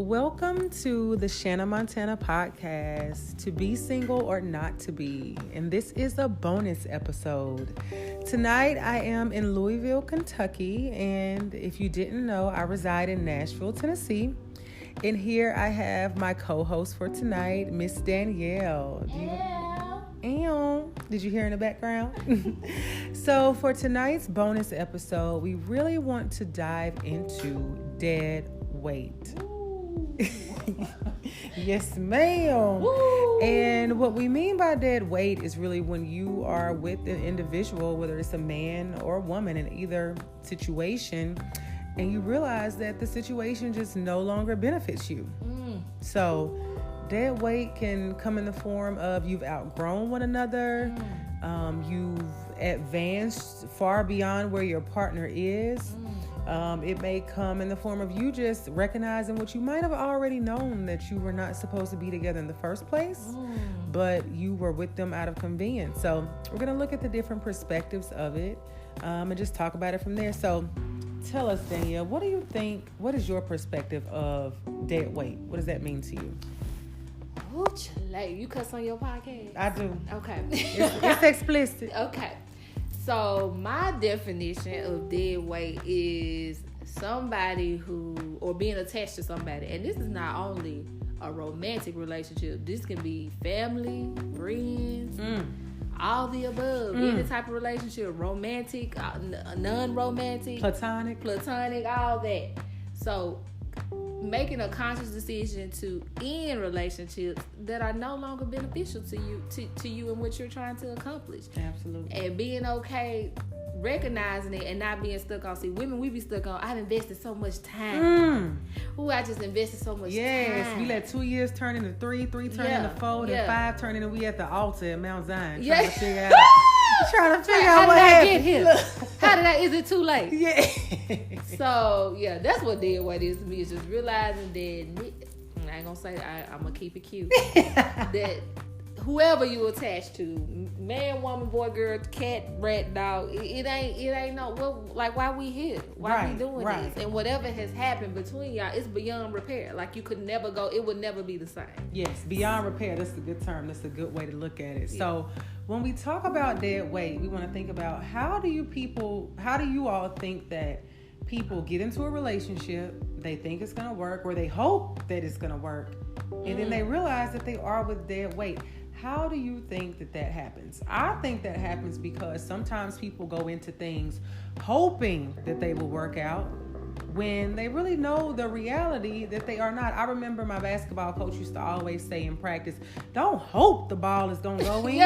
Welcome to the Shanna Montana podcast, To Be Single or Not to Be. And this is a bonus episode. Tonight I am in Louisville, Kentucky. And if you didn't know, I reside in Nashville, Tennessee. And here I have my co-host for tonight, Miss Danielle. Did you hear in the background? So for tonight's bonus episode, we really want to dive into dead weight. Yes, ma'am. Woo. And what we mean by dead weight is really when you are with an individual, whether it's a man or a woman in either situation, and you realize that the situation just no longer benefits you. So dead weight can come in the form of you've outgrown one another, you've advanced far beyond where your partner is. It may come in the form of you just recognizing what you might have already known, that you were not supposed to be together in the first place, but you were with them out of convenience. So we're going to look at the different perspectives of it and just talk about it from there. So tell us, Danielle, what do you think, what is your perspective of dead weight? What does that mean to you? Ooh, you cuss on your podcast? I do. Okay. It's explicit. Okay. So my definition of dead weight is somebody who, or being attached to somebody. And this is not only a romantic relationship. This can be family, friends, all the above. Any type of relationship, romantic, non-romantic, platonic, all that. So making a conscious decision to end relationships that are no longer beneficial to you and what you're trying to accomplish. Absolutely. And being okay, recognizing it and not being stuck on. See, women, we be stuck on, I've invested so much time. I just invested so much time. Yes, we let 2 years turn into three turn into 4, and 5 turn into we at the altar at Mount Zion trying to figure out. How did I get here? Is it too late? Yeah. So, yeah, that's what dead weight is to me. It's just realizing that, I ain't gonna say I'm gonna keep it cute, that whoever you attached to, man, woman, boy, girl, cat, rat, dog, it ain't no, why we here? Why we doing this? And whatever has happened between y'all, it's beyond repair. Like, you could never go, it would never be the same. Yes, beyond repair. That's a good term. That's a good way to look at it. Yeah. So when we talk about dead weight, we want to think about how do you all think that people get into a relationship, they think it's going to work, or they hope that it's going to work, and then they realize that they are with dead weight. How do you think that happens? I think that happens because sometimes people go into things hoping that they will work out when they really know the reality that they are not. I remember my basketball coach used to always say in practice, don't hope the ball is going to go in.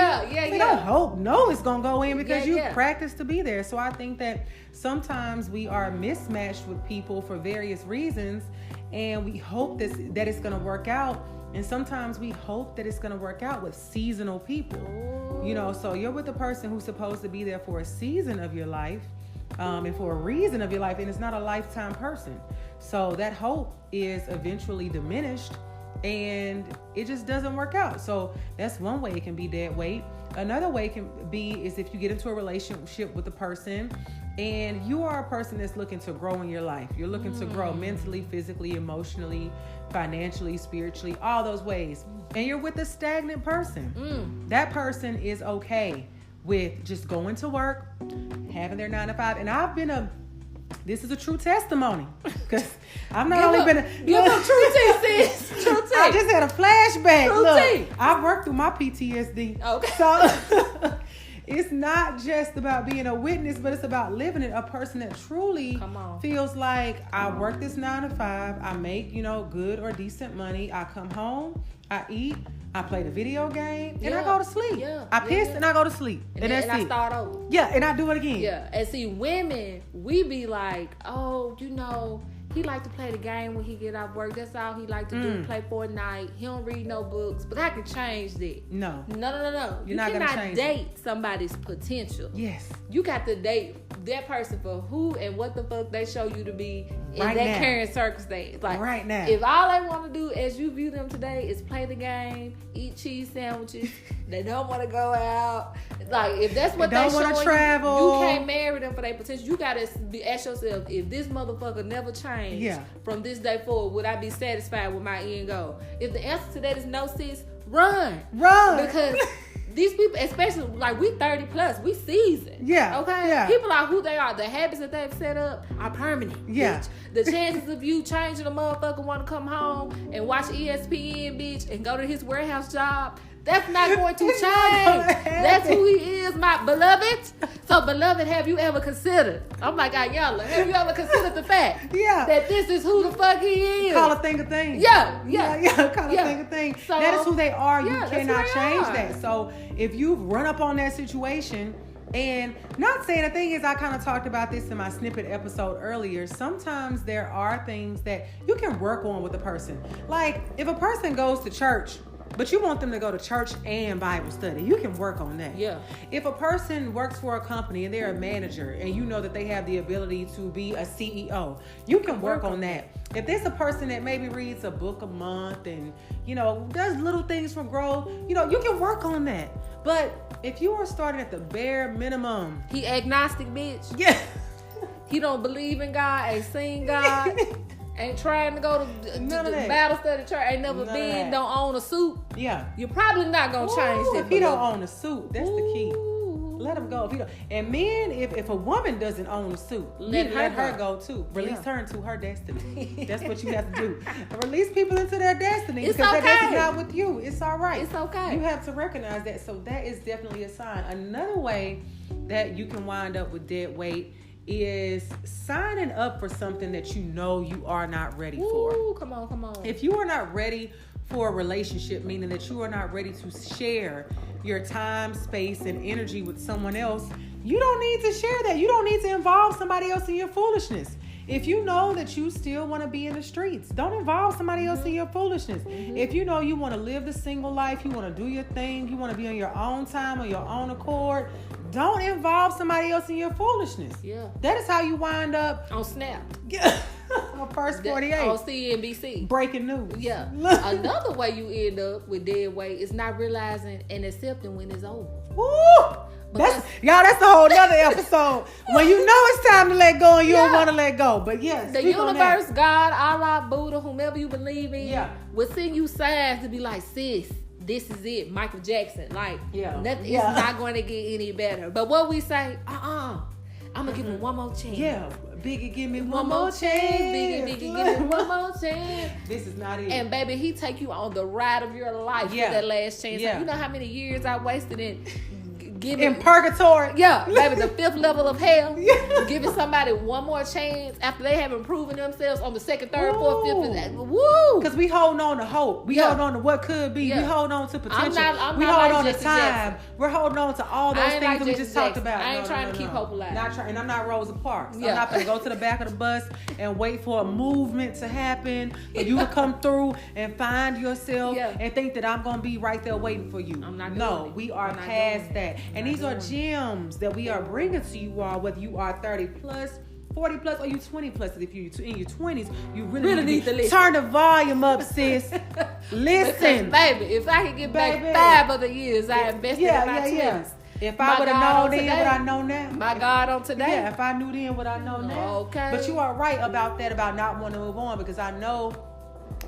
Don't hope. No, it's going to go in because you practiced to be there. So I think that sometimes we are mismatched with people for various reasons, and we hope that it's going to work out. And sometimes we hope that it's going to work out with seasonal people. So you're with a person who's supposed to be there for a season of your life, and for a reason of your life, and it's not a lifetime person. So that hope is eventually diminished, and it just doesn't work out. So that's one way it can be dead weight. Another way it can be is if you get into a relationship with a person and you are a person that's looking to grow in your life. You're looking to grow mentally, physically, emotionally, financially, spiritually, all those ways. And you're with a stagnant person. That person is okay with just going to work, having their 9 to 5. And this is a true testimony, because I've not only been True tea, sis. True tea. I just had a flashback. True tea. I've worked through my PTSD. Okay. So it's not just about being a witness, but it's about living it. A person that truly feels like I work this 9 to 5, I make, good or decent money. I come home, I eat, I play the video game, and I go to sleep. I piss and I go to sleep. And that's it. I start over. Yeah, and I do it again. Yeah, and see, women, we be like, he like to play the game when he get off work. That's all he like to do, play Fortnite. He don't read no books. But I can change that. No. You cannot date somebody's potential. Yes. You got to date that person for who and what the fuck they show you to be in right that now. current circumstance. Like right now. If all they want to do as you view them today is play the game, eat cheese sandwiches, they don't want to go out. Like if that's what they want to you travel, can't marry them for their potential. You gotta ask yourself, if this motherfucker never changed from this day forward, would I be satisfied with my end goal? If the answer to that is no, sis, run. Because these people, especially like we 30 plus, we seasoned. Yeah. Okay. Yeah. People are who they are. The habits that they've set up are permanent. Yeah. Bitch. The chances of you changing a motherfucker want to come home and watch ESPN, bitch, and go to his warehouse job, that's not going to change. That's who he is, my beloved. So, beloved, have you ever considered? I'm like, Ayala, have you ever considered the fact that this is who the fuck he is? Call a thing a thing. Yeah. Call a thing a thing. So, that is who they are. You cannot change are. that. So, if you've run up on that situation, and not saying, the thing is, I kind of talked about this in my snippet episode earlier. Sometimes there are things that you can work on with a person. Like, if a person goes to church, but you want them to go to church and Bible study, you can work on that. Yeah. If a person works for a company and they're a manager and you know that they have the ability to be a CEO, you can work on that. If there's a person that maybe reads a book a month and, does little things for growth, you can work on that. But if you are starting at the bare minimum. He agnostic, bitch. Yeah. He don't believe in God, ain't seen God. Ain't trying to go to Bible study church, ain't never been, don't own a suit. Yeah. You're probably not going to change that. If he don't own a suit, that's the key. Let him go. If he don't. And men, if a woman doesn't own a suit, let her go too. Release her into her destiny. That's what you have to do. Release people into their destiny. It's because okay. that's not with you. It's all right. It's okay. You have to recognize that. So that is definitely a sign. Another way that you can wind up with dead weight is signing up for something that you know you are not ready for. Ooh, come on. If you are not ready for a relationship, meaning that you are not ready to share your time, space, and energy with someone else, you don't need to share that. You don't need to involve somebody else in your foolishness. If you know that you still want to be in the streets, don't involve somebody else in your foolishness. If you know you want to live the single life, you want to do your thing, you want to be on your own time, on your own accord, don't involve somebody else in your foolishness. Yeah. That is how you wind up on Snap. On First 48. On CNBC. Breaking news. Yeah. Another way you end up with dead weight is not realizing and accepting when it's over. Woo! That's a whole nother episode. When you know it's time to let go and you don't want to let go. But yes, the universe, God, Allah, Buddha, whomever you believe in, will send you signs to be like, sis, this is it. Michael Jackson. Like, nothing, it's not going to get any better. But what we say, I'm going to give him one more chance. Yeah. Biggie, give me one more chance. Biggie, give me one more chance. This is not it. And baby, he take you on the ride of your life for that last chance. Yeah. So you know how many years I wasted in in purgatory. Yeah, baby, the fifth level of hell. Giving somebody one more chance after they haven't proven themselves on the second, third, fourth, fifth. Woo! Because we hold on to hope. We hold on to what could be. We hold on to potential. We hold on to time. We're holding on to all those things that we just talked about. I ain't trying to keep hope alive. And I'm not Rosa Parks. I'm not going to go to the back of the bus and wait for a movement to happen for you to come through and find yourself and think that I'm going to be right there waiting for you. I'm not doing it. We are past that. And these are gems that we are bringing to you all, whether you are 30 plus, 40 plus, or you 20 plus. If you're in your 20s, you really need to listen. Turn the volume up, sis. Listen. Because, baby, if I could get back 5 other years I invested in my 20s. If I would have known then what I know now. My God on today. Yeah, if I knew then what I know now. Okay. But you are right about that, about not wanting to move on, because I know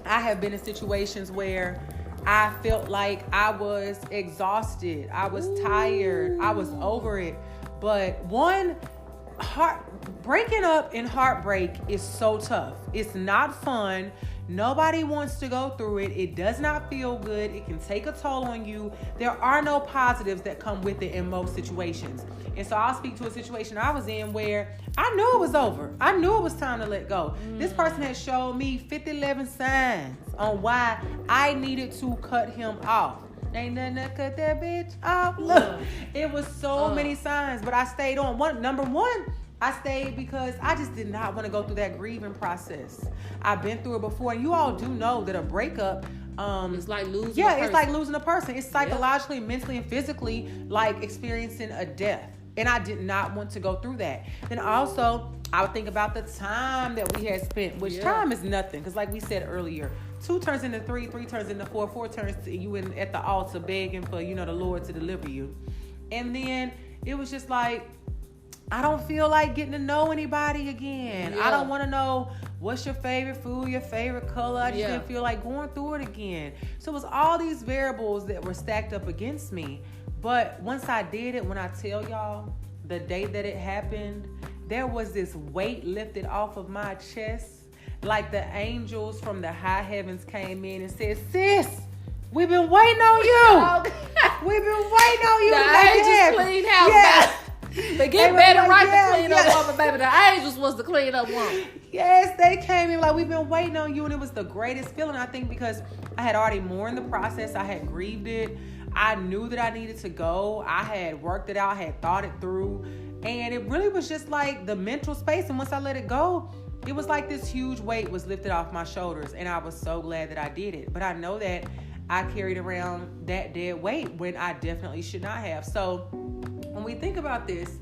I have been in situations where I felt like I was exhausted. I was tired. I was over it. But breaking up in heartbreak is so tough. It's not fun. Nobody wants to go through it. It does not feel good. It can take a toll on you. There are no positives that come with it in most situations. And so I'll speak to a situation I was in where I knew it was over. I knew it was time to let go. This person had showed me 11 signs on why I needed to cut him off. Ain't nothing to cut that bitch off. Look, it was so many signs, but I stayed on. Number one, I stayed because I just did not want to go through that grieving process. I've been through it before, and you all do know that a breakup, it's like losing a person. It's like losing a person. It's psychologically, mentally, and physically like experiencing a death. And I did not want to go through that. Then also, I would think about the time that we had spent, which time is nothing. Because like we said earlier, 2 turns into 3, 3 turns into 4, 4 turns to you at the altar begging for, the Lord to deliver you. And then it was just like, I don't feel like getting to know anybody again. I don't want to know what's your favorite food, your favorite color. I just didn't feel like going through it again. So it was all these variables that were stacked up against me. But once I did it, when I tell y'all, the day that it happened, there was this weight lifted off of my chest. Like the angels from the high heavens came in and said, sis, we've been waiting on you. We've been waiting on you. The angels clean house. They get better to clean up woman, baby. The angels was the clean up woman. Yes, they came in like, we've been waiting on you. And it was the greatest feeling, I think, because I had already mourned the process. I had grieved it. I knew that I needed to go. I had worked it out, had thought it through. And it really was just like the mental space. And once I let it go, it was like this huge weight was lifted off my shoulders. And I was so glad that I did it. But I know that I carried around that dead weight when I definitely should not have. So when we think about this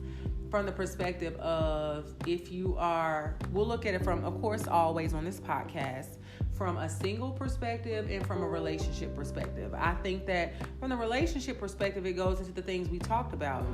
from the perspective of we'll look at it from, of course, always on this podcast, from a single perspective and from a relationship perspective. I think that from the relationship perspective, it goes into the things we talked about.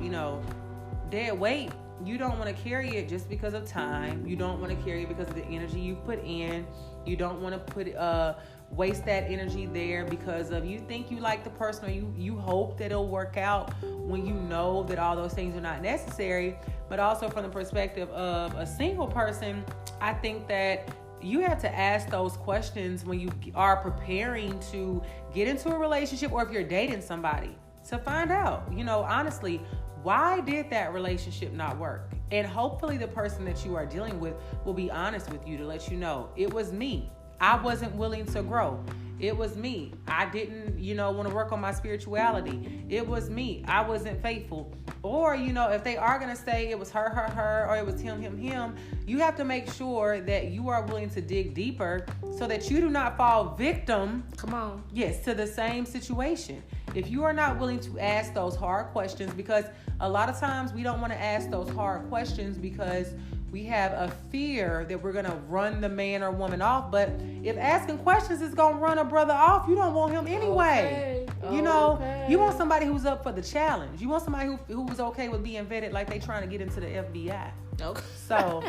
Dead weight, you don't want to carry it just because of time. You don't want to carry it because of the energy you put in. You don't want to waste that energy there because of you think you like the person, or you hope that it'll work out when you know that all those things are not necessary. But also from the perspective of a single person, I think that you have to ask those questions when you are preparing to get into a relationship, or if you're dating somebody, to find out, honestly, why did that relationship not work? And hopefully the person that you are dealing with will be honest with you to let you know, it was me. I wasn't willing to grow. It was me. I didn't, want to work on my spirituality. It was me. I wasn't faithful. Or, if they are going to say it was her, or it was him, you have to make sure that you are willing to dig deeper so that you do not fall victim. Come on. Yes, to the same situation. If you are not willing to ask those hard questions, because a lot of times we don't want to ask those hard questions because we have a fear that we're going to run the man or woman off. But if asking questions is going to run a brother off, you don't want him anyway. Okay. You want somebody who's up for the challenge. You want somebody who's okay with being vetted like they trying to get into the FBI. Okay. So,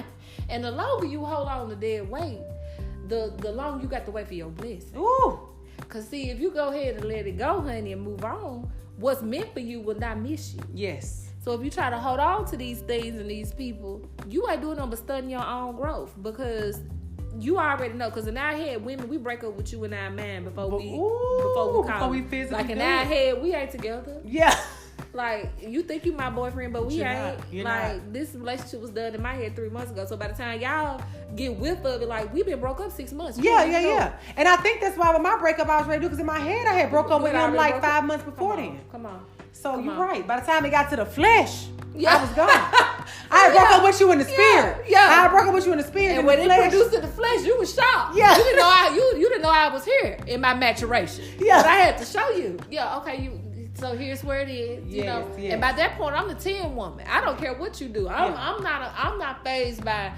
and the longer you hold on to dead weight, the longer you got to wait for your blessing. Ooh. Because see, if you go ahead and let it go, honey, and move on, what's meant for you will not miss you. Yes. So if you try to hold on to these things and these people, you ain't doing nothing but studying your own growth, because you already know. Because in our head, women, we break up with you in our mind before we physically, like in our head, we ain't together. Yeah. Like, you think you my boyfriend, but we ain't. You're like not. This relationship was done in my head 3 months ago. So by the time y'all get whiff of it, like, we been broke up 6 months. Yeah. And I think that's why with my breakup I was ready to do, because in my head I had broke up with him like 5 months before then. Come on. So you're right. By the time it got to the flesh, yeah. I was gone. I broke up with you in the spirit. Yeah. I broke up with you in the spirit. And when it produced in the flesh, you was shocked. Yeah. You didn't know I was here in my maturation. Yeah. But I had to show you. Yeah. Okay. So here's where it is. Yes. And by that point, I'm the 10 woman. I don't care what you do. I'm not fazed by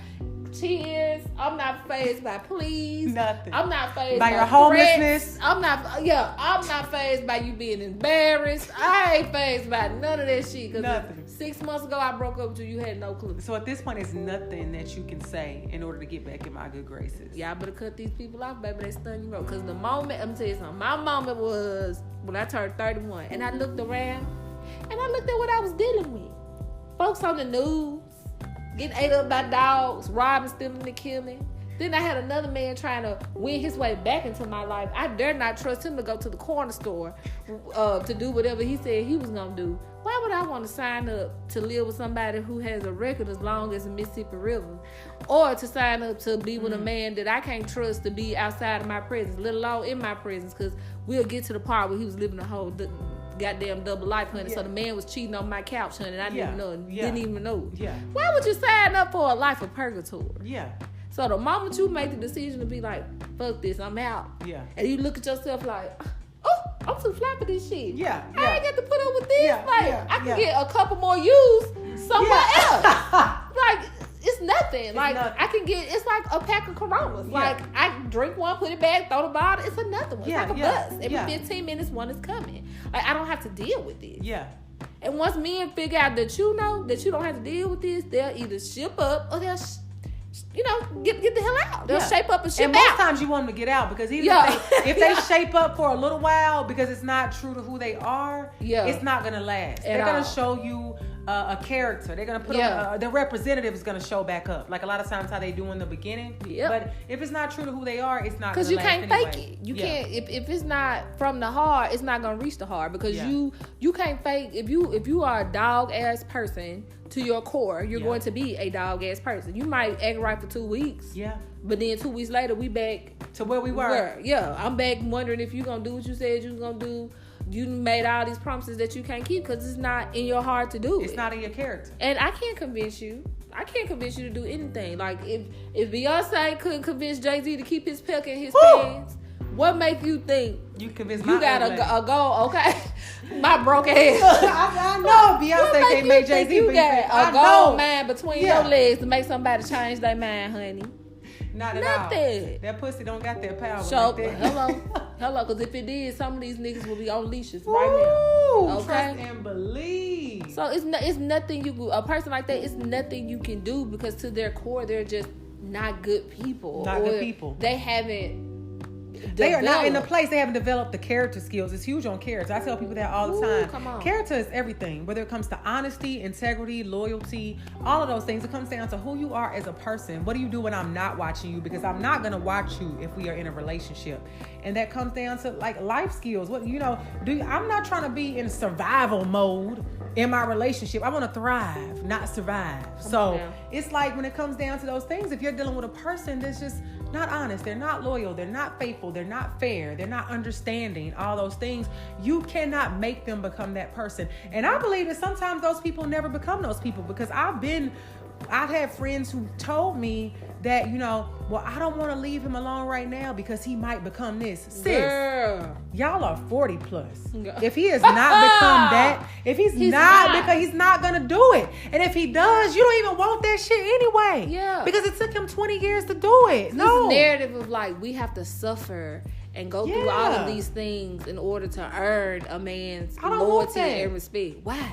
tears. I'm not fazed by pleas. Nothing. I'm not fazed by by your homelessness. I'm not fazed by you being embarrassed. I ain't fazed by none of that shit. Nothing. 6 months ago I broke up with you. You had no clue. So at this point, it's nothing that you can say in order to get back in my good graces. Y'all better cut these people off, baby. They stun you, because the moment, I'm tell you something. My moment was when I turned 31, and I looked around, and I looked at what I was dealing with. Folks on the news getting ate up by dogs, robbing, stealing, and killing. Then I had another man trying to win his way back into my life. I dare not trust him to go to the corner store to do whatever he said he was going to do. Why would I want to sign up to live with somebody who has a record as long as the Mississippi River? Or to sign up to be with a man that I can't trust to be outside of my presence, let alone in my presence? Because we'll get to the part where he was living a whole goddamn double life, honey. Yeah. So the man was cheating on my couch, honey, and I didn't even know. Yeah. Why would you sign up for a life of purgatory? Yeah. So the moment you make the decision to be like, fuck this, I'm out. Yeah. And you look at yourself like, oh, I'm too fly for this shit. Yeah. I ain't got to put up with this. Yeah. I can get a couple more use somewhere else. Like, it's nothing. Like, nothing. I can get, it's like a pack of Coronas. Yeah. Like, I drink one, put it back, throw the bottle. It's another one. Yeah, It's like a yeah, bus. Every 15 minutes, one is coming. Like, I don't have to deal with this. Yeah. And once men figure out that you know that you don't have to deal with this, they'll either ship up or they'll, get the hell out. They'll shape up and ship out. And most times you want them to get out because even if they shape up for a little while because it's not true to who they are, it's not going to last. They're going to show you a character. They're going to put on, the representative is going to show back up. Like a lot of times how they do in the beginning. But if it's not true to who they are, it's not going to last. Because you can't fake it. You can't, if it's not from the heart, it's not going to reach the heart because you can't fake, if you are a dog ass person to your core, you're going to be a dog ass person. You might act right for 2 weeks. Yeah. But then 2 weeks later, we back to where we were. I'm back wondering if you're going to do what you said you was going to do. You made all these promises that you can't keep because it's not in your heart to do it. It's not in your character. And I can't convince you. I can't convince you to do anything. Like, if Beyonce couldn't convince Jay-Z to keep his peck in his pants, what make you think you convince you got a goal? Okay, my broke ass. I know Beyonce can't make Jay-Z. You got a gold man between your legs to make somebody change their mind, honey. Not at Nothing. all. That pussy don't got that power. So, like that. hello, because if it did, some of these niggas will be on leashes right now. Okay, trust and believe. So it's nothing a person like that. It's nothing you can do because to their core, they're just not good people. Good people. They haven't. They are not in the place. They haven't developed the character skills. It's huge on character. I tell people that all the time. Come on. Character is everything. Whether it comes to honesty, integrity, loyalty, all of those things. It comes down to who you are as a person. What do you do when I'm not watching you? Because I'm not going to watch you if we are in a relationship. And that comes down to like life skills. What I'm not trying to be in survival mode in my relationship. I want to thrive, not survive. So it's like when it comes down to those things, if you're dealing with a person that's just not honest, they're not loyal, they're not faithful, they're not fair, they're not understanding, all those things, you cannot make them become that person. And I believe that sometimes those people never become those people because I've had friends who told me that, I don't want to leave him alone right now because he might become this. Sis, y'all are 40 plus. If he has not become that, if he's not, because he's not going to do it. And if he does, you don't even want that shit anyway. Yeah. Because it took him 20 years to do it. This narrative of like, we have to suffer and go through all of these things in order to earn a man's loyalty and respect. Why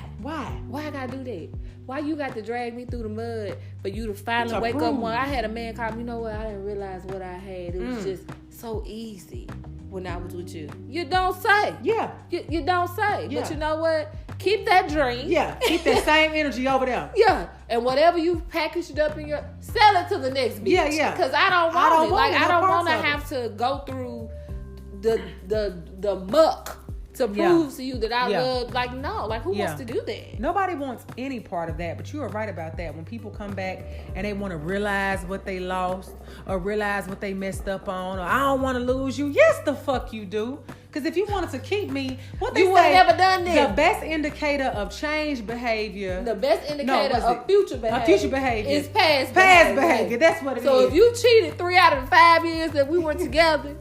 I gotta do that? Why you got to drag me through the mud for you to finally wake up one? I had a man call me, you know what? I didn't realize what I had. It was just so easy when I was with you. You don't say. Yeah. You don't say. Yeah. But you know what? Keep that dream. Yeah. Keep that same energy over there. Yeah. And whatever you packaged up in sell it to the next bitch. Yeah. Because I don't want it. Like, I don't want to have to go through the muck to prove to you that I love. Like, no. Like, who wants to do that? Nobody wants any part of that. But you are right about that. When people come back and they want to realize what they lost or realize what they messed up on, or I don't want to lose you. Yes, the fuck you do. Because if you wanted to keep me, you would have never done this. The best indicator of change behavior. The best indicator of future behavior. Is past behavior. That's what it is. So if you cheated 3 out of the 5 years that we were together,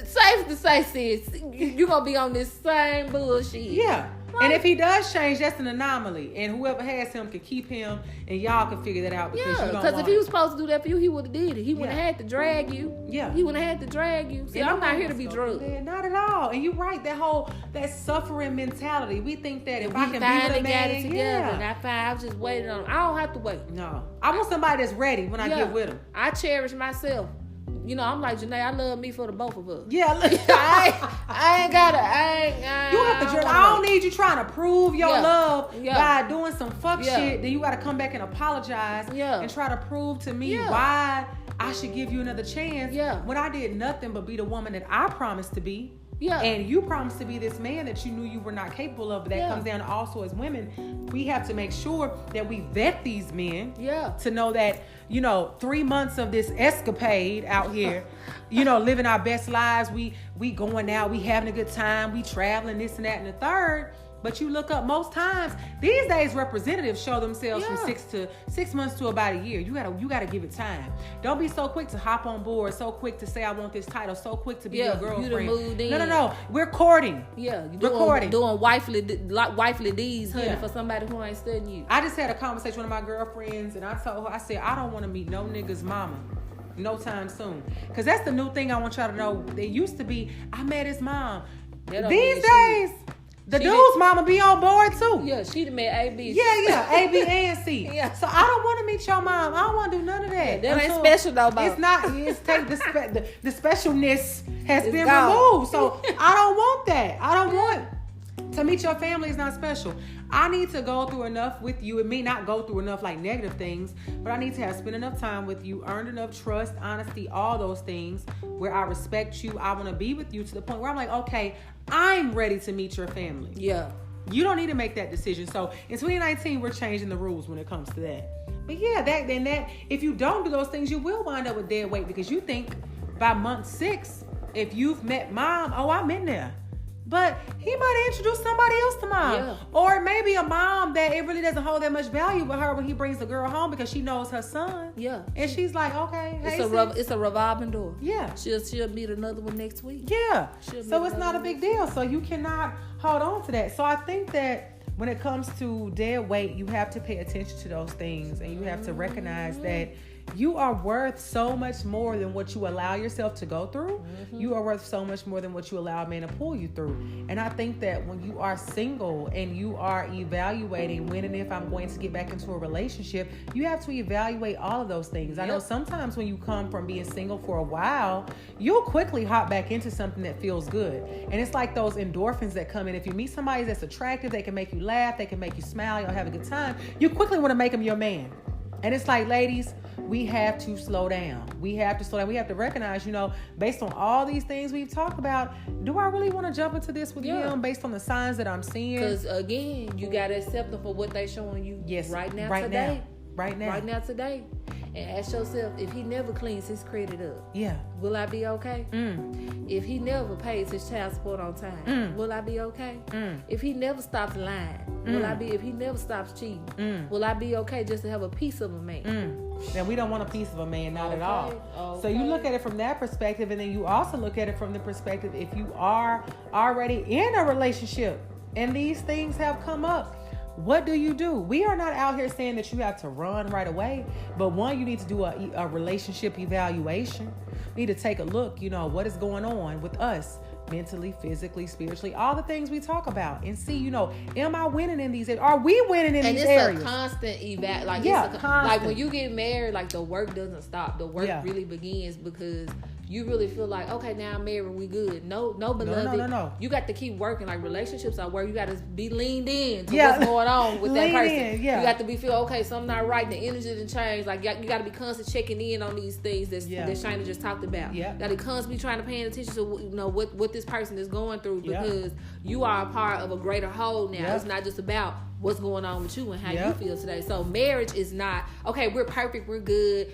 safe to say, sis, you're going to be on this same bullshit. Yeah. Right. And if he does change, that's an anomaly. And whoever has him can keep him, and y'all can figure that out. Because if he was supposed to do that for you, he would have did it. He wouldn't have had to drag you. Yeah. He wouldn't have had to drag you. See, I'm not here to be drugged. Not at all. And you're right. That suffering mentality. We think that if I can be with a man, got it together, and I was just waiting on him. I don't have to wait. No. I want somebody that's ready when I get with him. I cherish myself. I'm like, Janae, I love me for the both of us. Yeah. I ain't gotta. You have to. I don't need you trying to prove your love by doing some fuck shit. Then you got to come back and apologize and try to prove to me why I should give you another chance when I did nothing but be the woman that I promised to be. Yeah. And you promised to be this man that you knew you were not capable of. But that comes down to also as women, we have to make sure that we vet these men to know that, 3 months of this escapade out here, living our best lives, we going out, we having a good time, we traveling, this and that and the third. but you look up most times these days representatives show themselves from 6 months to about a year. You gotta give it time. Don't be so quick to hop on board, so quick to say I want this title, so quick to be your girlfriend. You done moved in. No. We're courting. Yeah, doing wifely deeds, honey, for somebody who ain't studying you. I just had a conversation with one of my girlfriends, and I told her, I said, I don't want to meet no nigga's mama no time soon, because that's the new thing I want y'all to know. It used to be I met his mom. These days the dude's mama be on board too. Yeah, she done met A, B. Yeah, A, B, and C. Yeah. So I don't want to meet your mom. I don't want to do none of that. That ain't special though, Bob. It's not. It's take the specialness has been gone. removed. So I don't want that. I don't want to meet your family is not special. I need to go through enough with you. It may not go through enough like negative things, but I need to have spent enough time with you, earned enough trust, honesty, all those things where I respect you. I want to be with you to the point where I'm like, okay, I'm ready to meet your family. Yeah. You don't need to make that decision. So in 2019, we're changing the rules when it comes to that. But yeah, that if you don't do those things, you will wind up with dead weight, because you think by month 6, if you've met mom, oh, I'm in there. But he might introduce somebody else to mom. Yeah. Or maybe a mom that it really doesn't hold that much value with her when he brings the girl home, because she knows her son. Yeah. And she's like, okay, hey, it's a revolving door. Yeah. She'll meet another one next week. Yeah. So it's not a big deal. So you cannot hold on to that. So I think that when it comes to dead weight, you have to pay attention to those things, and you have to recognize that you are worth so much more than what you allow yourself to go through. Mm-hmm. You are worth so much more than what you allow a man to pull you through. And I think that when you are single and you are evaluating when and if I'm going to get back into a relationship, you have to evaluate all of those things. I know sometimes when you come from being single for a while, you'll quickly hop back into something that feels good. And it's like those endorphins that come in. If you meet somebody that's attractive, they can make you laugh, they can make you smile, you'll have a good time, you quickly want to make them your man. And it's like, ladies, we have to slow down. We have to recognize, based on all these things we've talked about, do I really want to jump into this with him based on the signs that I'm seeing? Because again, you got to accept them for what they're showing you right now, today. Right now, today. And ask yourself, if he never cleans his credit up, will I be okay? If he never pays his child support on time, will I be okay? If he never stops lying, will I be? If he never stops cheating, will I be okay just to have a piece of a man? And we don't want a piece of a man, not at all. Okay. So you look at it from that perspective, and then you also look at it from the perspective if you are already in a relationship and these things have come up. What do? We are not out here saying that you have to run right away, but one, you need to do a relationship evaluation. You need to take a look, what is going on with us mentally, physically, spiritually, all the things we talk about, and see, am I winning in these areas? Are we winning in these areas? And it's a constant constant. Like when you get married, like the work doesn't stop. The work really begins because you really feel like, okay, now I'm married, we good. No, beloved. No. You got to keep working. Like relationships are where you got to be leaned in to what's going on with that person. You got to feel, okay, something not right. The energy didn't change. Like you got to be constantly checking in on these things that Shina just talked about. You got to constantly trying to pay attention to what this person is going through, because you are a part of a greater whole now. It's not just about what's going on with you and how you feel today. So marriage is not, okay, we're perfect, we're good.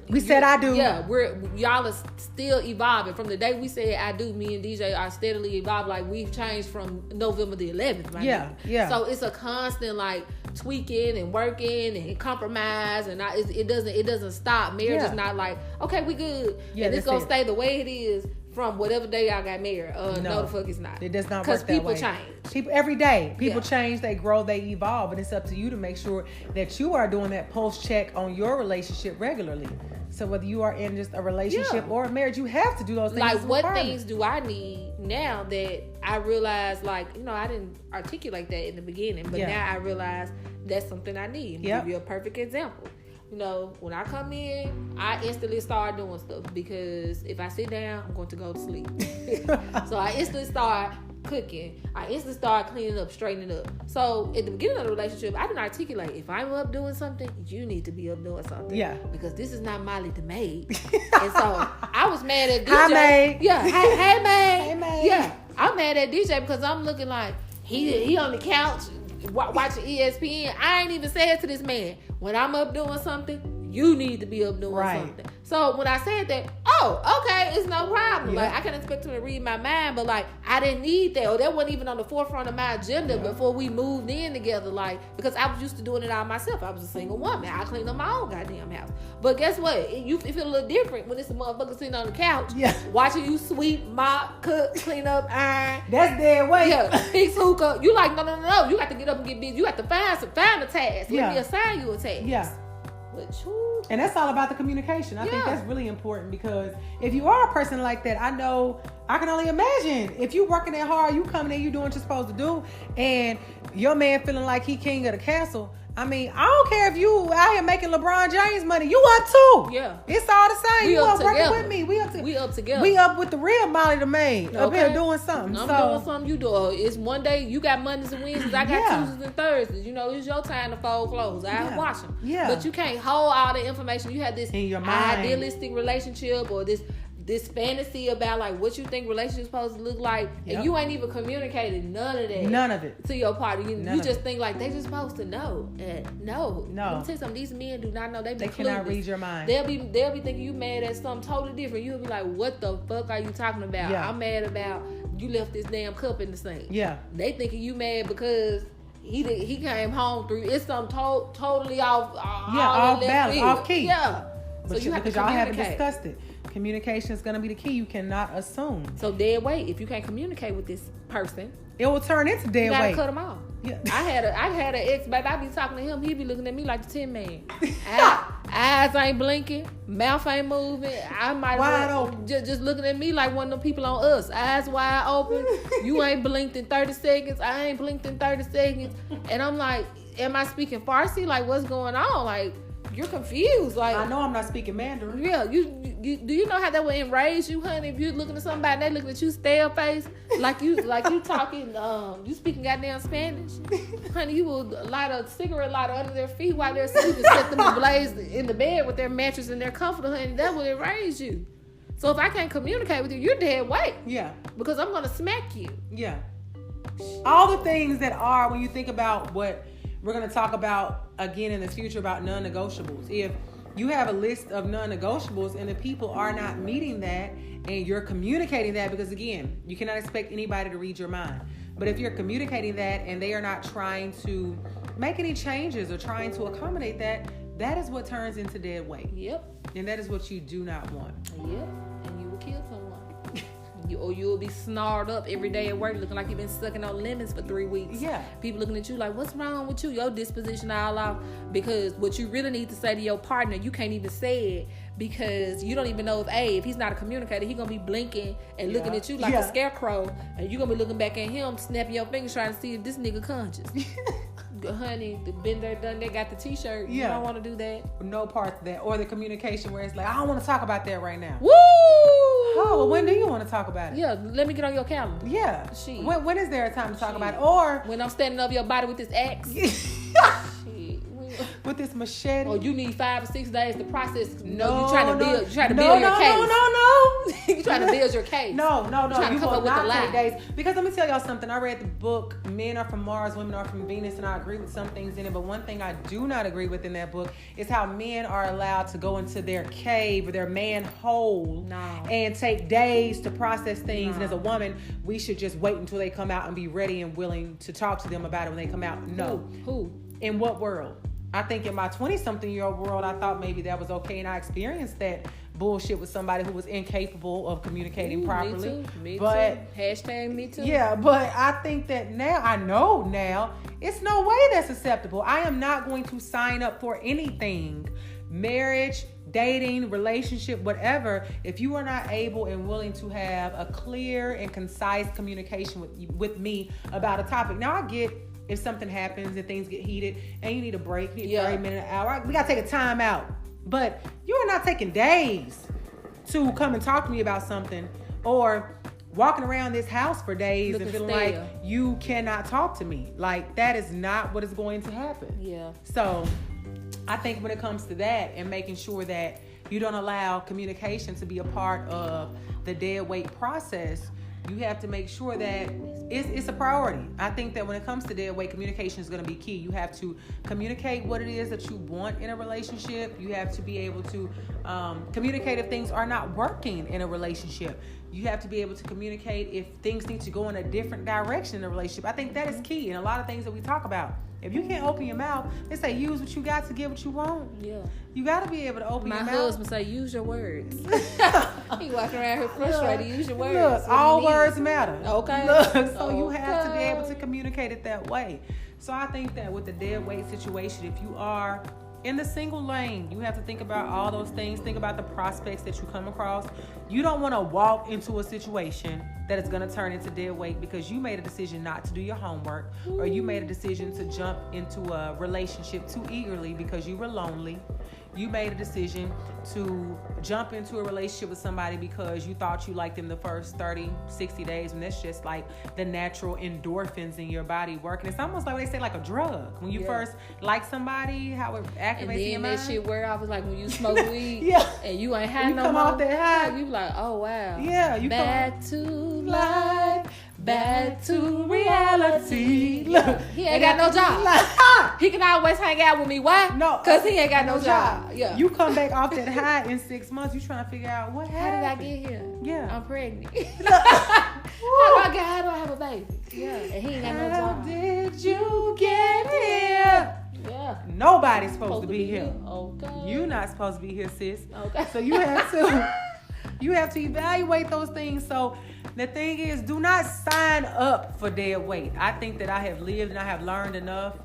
We said I do. Yeah, y'all are still evolving. From the day we said I do, me and DJ are steadily evolving. Like we've changed from November the 11th. Right? So it's a constant like tweaking and working and compromise, and it doesn't stop. Marriage is not like, okay, we good, and it's gonna stay the way it is from whatever day y'all got married. No, the fuck it's not. It does not work that way. Because people change. People every day. People change, they grow, they evolve, and it's up to you to make sure that you are doing that post check on your relationship regularly. So whether you are in just a relationship or a marriage, you have to do those things. Like what things do I need now that I realize, like, I didn't articulate that in the beginning, but now I realize that's something I need. I'll give you a perfect example. When I come in, I instantly start doing stuff, because if I sit down, I'm going to go to sleep. So I instantly start cooking. I instantly start cleaning up, straightening up. So at the beginning of the relationship, I didn't articulate, if I'm up doing something, you need to be up doing something. Yeah. Because this is not Molly the maid. And so I was mad at DJ. Hi, maid. Yeah. Hey, maid. Hey, maid. Yeah. I'm mad at DJ because I'm looking like he on the couch watching ESPN. I ain't even said to this man, when I'm up doing something, You need to be up doing something. So when I said that, okay, it's no problem. Like, I can expect him to read my mind, but like, I didn't need that, or that wasn't even on the forefront of my agenda before we moved in together. Like, because I was used to doing it all myself. I was a single woman. I cleaned up my own goddamn house. But guess what? It feel a little different when it's a motherfucker sitting on the couch, watching you sweep, mop, cook, clean up, iron. That's dead weight. Yeah, fix hookah. You like, no. You got to get up and get busy. You got to find a task. Let me assign you a task. Yeah. But and that's all about the communication. I think that's really important, because if you are a person like that, I can only imagine if you working that hard, you coming in, you doing what you're supposed to do, and your man feeling like he king of the castle. I mean, I don't care if you out here making LeBron James money. You up too. Yeah. It's all the same. We you up working together. with me. We up together. We up with the real Molly the maid. Up here doing something. I'm doing something, you do. It's one day, you got Mondays and Wednesdays, I got Tuesdays and Thursdays. You know, it's your time to fold clothes. I wash them. Yeah. But you can't hold all the information. You have this in your mind, idealistic relationship, or this fantasy about like what you think relationships supposed to look like, and you ain't even communicated none of that to your partner. You just think like they just supposed to know. And no. Let me tell you something. These men do not know. They cannot read your mind. They'll be thinking you mad at something totally different. You'll be like, what the fuck are you talking about? I'm mad about you left this damn cup in the sink. Yeah. They thinking you mad because he came home through it's something totally off balance, off key. Yeah. But so you have to y'all haven't discussed it. Communication is going to be the key. You cannot assume. So dead weight. If you can't communicate with this person, it will turn into dead weight. You gotta cut them off. Yeah. I had an ex, baby. I be talking to him. He be looking at me like the Tin Man. Eyes ain't blinking, mouth ain't moving. I might wide open. Just looking at me like one of them people on Us. Eyes wide open. You ain't blinked in 30 seconds. I ain't blinked in 30 seconds. And I'm like, am I speaking Farsi? Like, what's going on? Like, you're confused. Like, I know I'm not speaking Mandarin. Yeah, do you know how that would enrage you, honey? If you're looking at somebody and they looking at you stale face, like you talking, you speaking goddamn Spanish, honey, you will light a cigarette lighter under their feet while they're sleeping, set them ablaze in the bed with their mattress and their comforter, honey. That will enrage you. So if I can't communicate with you, you're dead weight. Yeah. Because I'm gonna smack you. Yeah. All the things that are, when you think about what we're going to talk about again in the future about non-negotiables. If you have a list of non-negotiables and the people are not meeting that and you're communicating that, because again, you cannot expect anybody to read your mind. But if you're communicating that and they are not trying to make any changes or trying to accommodate that, that is what turns into dead weight. Yep. And that is what you do not want. Yep. And you will kill someone. You'll be snarled up every day at work looking like you've been sucking on lemons for 3 weeks. Yeah. People looking at you like, what's wrong with you? Your disposition all off. Because what you really need to say to your partner, you can't even say it because you don't even know if he's not a communicator, he's going to be blinking and looking at you like a scarecrow, and you're going to be looking back at him, snapping your fingers trying to see if this nigga conscious. Honey, been there, done that, got the t-shirt. You don't want to do that. No part of that. Or the communication where it's like, I don't want to talk about that right now. Woo! Oh, well, when do you want to talk about it? Yeah, let me get on your calendar. Yeah. When is there a time to talk about it? Or when I'm standing over your body with this axe. With this machete. Or you need 5 or 6 days to process. No, you're trying to build your case. No. You're trying to build your case. No. You will not take days. Because let me tell y'all something. I read the book, Men Are From Mars, Women Are From Venus, and I agree with some things in it. But one thing I do not agree with in that book is how men are allowed to go into their cave or their manhole and take days to process things. And as a woman, we should just wait until they come out and be ready and willing to talk to them about it when they come out. No. Who? In what world? I think in my 20-something-year-old world, I thought maybe that was okay, and I experienced that bullshit with somebody who was incapable of communicating properly. Me too. Hashtag me too. Yeah, but I think that I know now, it's no way that's acceptable. I am not going to sign up for anything, marriage, dating, relationship, whatever, if you are not able and willing to have a clear and concise communication with me about a topic. Now, I get if something happens and things get heated and you need a break, you need 30 minutes, an hour, we got to take a time out. But you are not taking days to come and talk to me about something, or walking around this house for days and feeling like you cannot talk to me. Like, that is not what is going to happen. Yeah. So I think when it comes to that and making sure that you don't allow communication to be a part of the dead weight process, you have to make sure that it's a priority. I think that when it comes to dead weight, communication is going to be key. You have to communicate what it is that you want in a relationship. You have to be able to communicate if things are not working in a relationship. You have to be able to communicate if things need to go in a different direction in a relationship. I think that is key in a lot of things that we talk about. If you can't open your mouth, they say use what you got to get what you want. Yeah. You got to be able to open your mouth. My husband say use your words. He walking around here frustrated. Use your words. Look, all words matter. Okay. Look, so you have to be able to communicate it that way. So I think that with the dead weight situation, if you are in the single lane, you have to think about all those things. Think about the prospects that you come across. You don't want to walk into a situation that is going to turn into dead weight because you made a decision not to do your homework, or you made a decision to jump into a relationship too eagerly because you were lonely. You made a decision to jump into a relationship with somebody because you thought you liked them the first 30, 60 days, and that's just like the natural endorphins in your body working. It's almost like what they say, like a drug. When you first like somebody, how it activates your mind. And then that shit wear off. It's like when you smoke weed and you ain't had no come more. Off that high. You like, oh wow. Yeah, you back to life. Back to reality. Look, he ain't got no job. He can always hang out with me. Why? No, because he ain't got no job. Yeah. You come back off that high in 6 months. You trying to figure out what happened. How did I get here? Yeah, I'm pregnant. How do I have a baby? Yeah, and he ain't got no job. How did you get here? Yeah. Nobody's supposed to be here. Okay. You're not supposed to be here, sis. Okay. So you have to. You have to evaluate those things. So the thing is, do not sign up for dead weight. I think that I have lived and I have learned enough.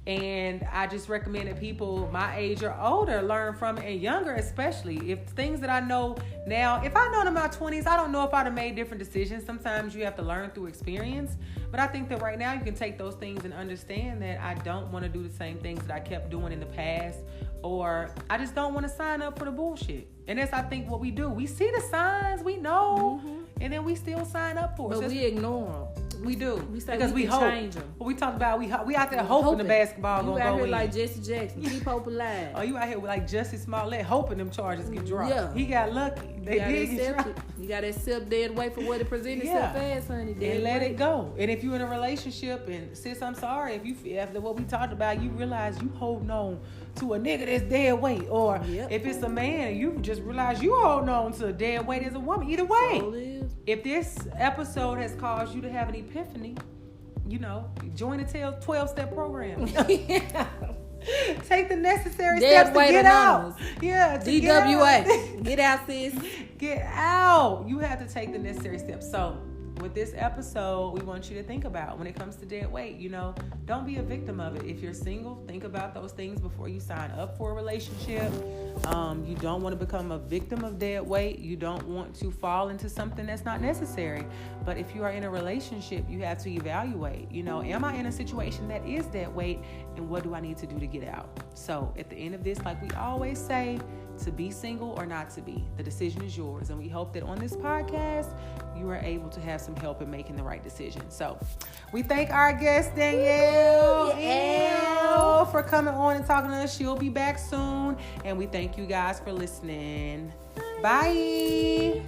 And I just recommend that people my age or older learn from it, and younger especially. If things that I know now, if I known in my 20s, I don't know if I'd have made different decisions. Sometimes you have to learn through experience. But I think that right now you can take those things and understand that I don't want to do the same things that I kept doing in the past, or I just don't want to sign up for the bullshit. And that's, I think, what we do. We see the signs, we know, and then we still sign up for it. But we ignore them. We do. We say because we hope. Change them. What we talk about, we out there hoping the basketball gonna go in. You out here like Jesse Jackson. Keep hope alive. Oh, you out here with like Jussie Smollett hoping them charges get dropped. Yeah. He got lucky. They did get dropped. You got to accept dead weight for what it presented itself as, honey. And let it go. And if you're in a relationship, and sis, I'm sorry, if you after what we talked about, you realize you holding on to a nigga that's dead weight, or if it's a man, you just realize you holding on to a dead weight as a woman. Either way, if this episode has caused you to have an epiphany, join the 12-step program. Take the necessary steps to get out. Yeah, DWA. Get out, sis. Get out. You have to take the necessary steps. So with this episode, we want you to think about when it comes to dead weight, don't be a victim of it. If you're single, think about those things before you sign up for a relationship. You don't want to become a victim of dead weight. You don't want to fall into something that's not necessary. But if you are in a relationship, you have to evaluate, am I in a situation that is dead weight, and what do I need to do to get out? So at the end of this, like we always say, to be single or not to be, the decision is yours. And we hope that on this podcast, you are able to have some help in making the right decision. So we thank our guest, Danielle, for coming on and talking to us. She'll be back soon. And we thank you guys for listening. Bye.